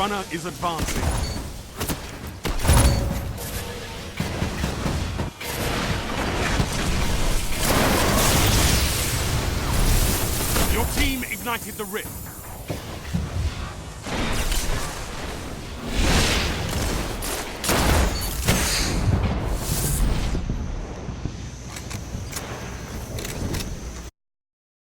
Runner is advancing. Your team ignited the rift.